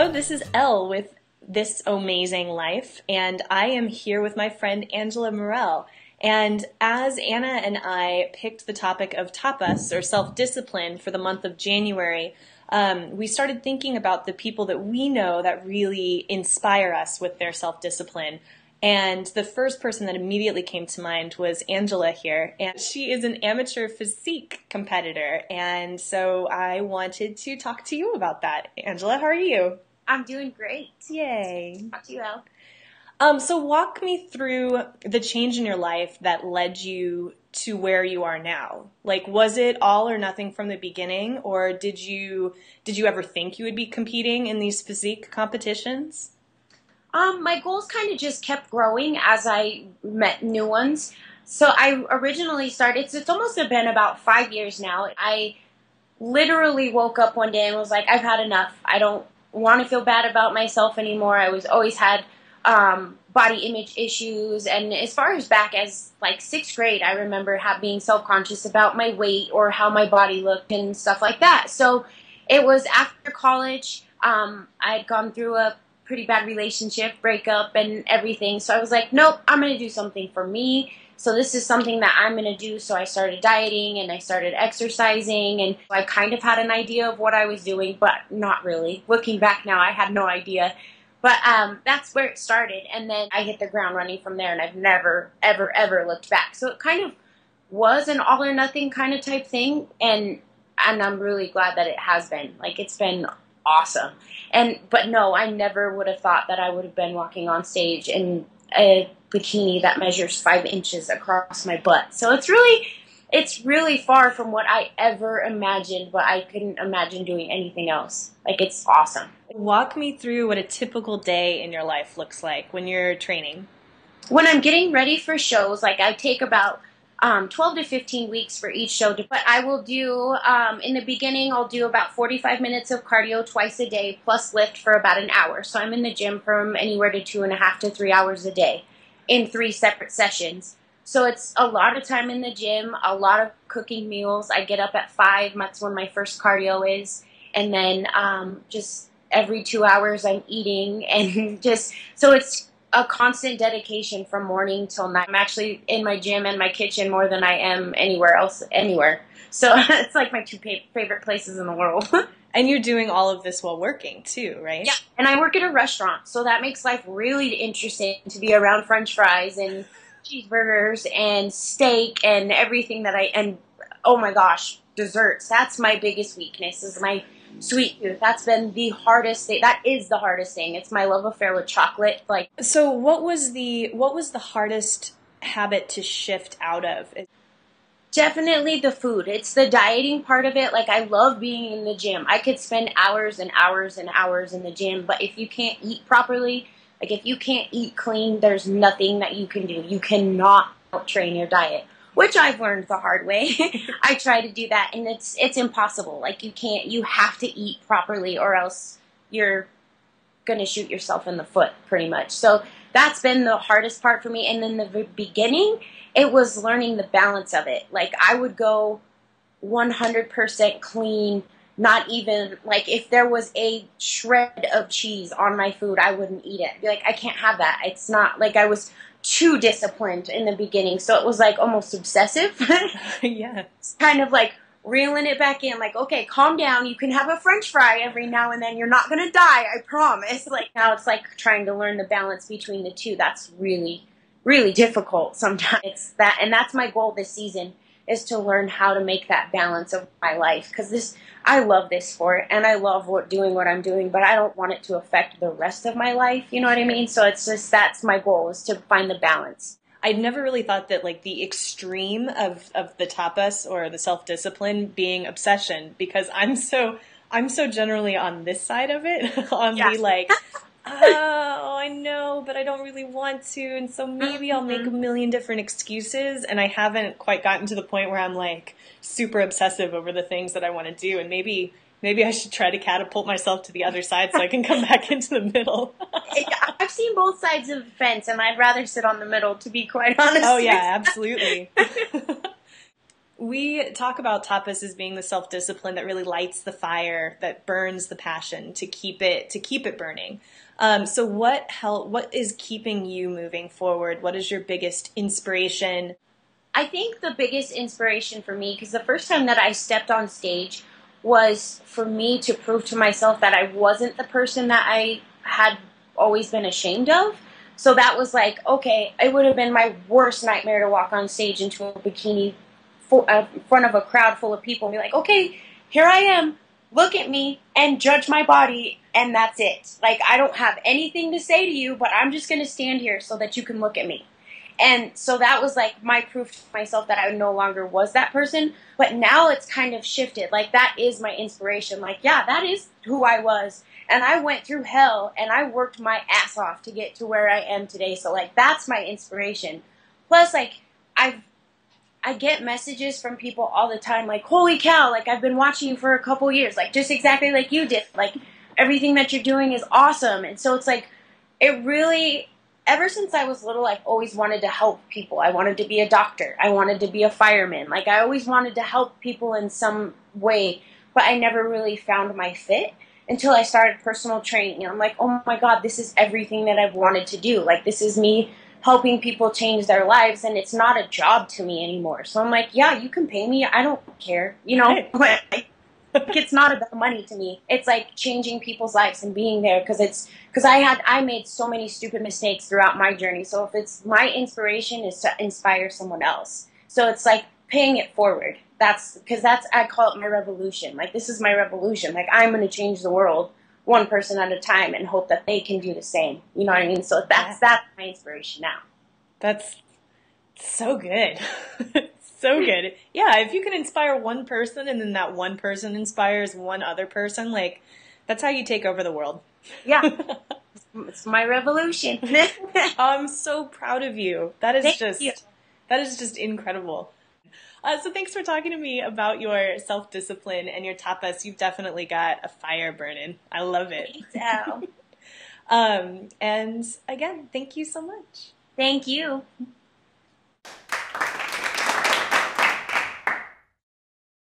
Hello, this is Elle with This Amazing Life, and I am here with my friend Angela Morel. And as Anna and I picked the topic of tapas, or self-discipline, for the month of January, we started thinking about the people that we know that really inspire us with their self-discipline. And the first person that immediately came to mind was Angela here, and she is an amateur physique competitor, and so I wanted to talk to you about that. Angela, how are you? I'm doing great. Yay. Talk to you, Elle. So walk me through the change in your life that led you to where you are now. Like, was it all or nothing from the beginning, or did you ever think you would be competing in these physique competitions? My goals kind of just kept growing as I met new ones. So I originally started, so it's almost been about 5 years now. I literally woke up one day and was like, I've had enough. I don't want to feel bad about myself anymore. I was always had body image issues, and as far as back as like 6th grade, I remember being self-conscious about my weight or how my body looked and stuff like that. So it was after college. I had gone through a pretty bad relationship, breakup, and everything. So I was like, nope, I'm going to do something for me. So this is something that I'm going to do. So I started dieting and I started exercising, and I kind of had an idea of what I was doing, but not really. Looking back now, I had no idea. But that's where it started. And then I hit the ground running from there, and I've never, ever, ever looked back. So it kind of was an all or nothing kind of type thing. And I'm really glad that it has been. Like, it's been awesome. But no, I never would have thought that I would have been walking on stage in a bikini that measures 5 inches across my butt. So it's really far from what I ever imagined, but I couldn't imagine doing anything else. Like, it's awesome. Walk me through what a typical day in your life looks like when you're training. When I'm getting ready for shows, like, I take about 12 to 15 weeks for each show. But I will do, in the beginning, I'll do about 45 minutes of cardio twice a day, plus lift for about an hour. So I'm in the gym from anywhere to 2.5 to 3 hours a day in 3 separate sessions. So it's a lot of time in the gym, a lot of cooking meals. I get up at 5, that's when my first cardio is. And then just every 2 hours I'm eating, and so it's a constant dedication from morning till night. I'm actually in my gym and my kitchen more than I am anywhere else, anywhere. So it's like my 2 favorite places in the world. And you're doing all of this while working too, right? Yeah, and I work at a restaurant, so that makes life really interesting to be around French fries and cheeseburgers and steak and everything and oh my gosh, desserts. That's my biggest weakness, is my sweet tooth. That's been the hardest thing. That is the hardest thing. It's my love affair with chocolate. Like, so what was the hardest habit to shift out of? definitely the food. It's the dieting part of it. Like, I love being in the gym. I could spend hours and hours and hours in the gym, but if you can't eat properly, like, if you can't eat clean, there's nothing that you can do. You cannot train your diet, which I've learned the hard way. I try to do that, and it's impossible. Like, you have to eat properly, or else you're going to shoot yourself in the foot, pretty much. So that's been the hardest part for me. And in the beginning, it was learning the balance of it. Like, I would go 100% clean, not even, like, if there was a shred of cheese on my food, I wouldn't eat it. I'd be like, I can't have that. It's not, like, I was too disciplined in the beginning, so it was like almost obsessive. Yeah. Kind of like reeling it back in, like, okay, calm down, you can have a French fry every now and then, you're not gonna die, I promise. Like, now it's like trying to learn the balance between the two. That's really, really difficult sometimes. And that's my goal this season, is to learn how to make that balance of my life, because I love this sport and I love doing what I'm doing, but I don't want it to affect the rest of my life, you know what I mean? So it's just, that's my goal, is to find the balance. I'd never really thought that, like, the extreme of the tapas or the self-discipline being obsession, because I'm so generally on this side of it, on the like, oh, I know, but I don't really want to, and so maybe I'll make a million different excuses, and I haven't quite gotten to the point where I'm like super obsessive over the things that I want to do, and maybe I should try to catapult myself to the other side so I can come back into the middle. I've seen both sides of the fence, and I'd rather sit on the middle, to be quite honest. Oh yeah, absolutely. We talk about tapas as being the self-discipline that really lights the fire, that burns the passion to keep it burning. So what is keeping you moving forward? What is your biggest inspiration? I think the biggest inspiration for me, because the first time that I stepped on stage was for me to prove to myself that I wasn't the person that I had always been ashamed of. So that was like, okay, it would have been my worst nightmare to walk on stage into a bikini in front of a crowd full of people and be like, okay, here I am, look at me and judge my body, and that's it. Like, I don't have anything to say to you, but I'm just going to stand here so that you can look at me. And so that was like my proof to myself that I no longer was that person. But now it's kind of shifted. Like, that is my inspiration. Like, yeah, that is who I was. And I went through hell and I worked my ass off to get to where I am today. So, like, that's my inspiration. Plus, like, I get messages from people all the time, like, holy cow, like, I've been watching you for a couple years, like, just exactly like you did. Like, everything that you're doing is awesome. And so it's like, it really, ever since I was little, I've always wanted to help people. I wanted to be a doctor. I wanted to be a fireman. Like, I always wanted to help people in some way, but I never really found my fit until I started personal training. And I'm like, oh my God, this is everything that I've wanted to do. Like, this is me helping people change their lives, and it's not a job to me anymore. So I'm like, yeah, you can pay me. I don't care. You know, like, it's not about money to me. It's like changing people's lives and being there because I made so many stupid mistakes throughout my journey. So if it's my inspiration is to inspire someone else. So it's like paying it forward. That's I call it my revolution. Like, this is my revolution. Like, I'm going to change the world one person at a time and hope that they can do the same. You know what I mean? So that's my inspiration now. That's so good. So good. Yeah, if you can inspire one person and then that one person inspires one other person, like, that's how you take over the world. Yeah. It's my revolution. I'm so proud of you. That is Thank you. just incredible. So thanks for talking to me about your self-discipline and your tapas. You've definitely got a fire burning. I love it. Thanks, Elle. And again, thank you so much. Thank you.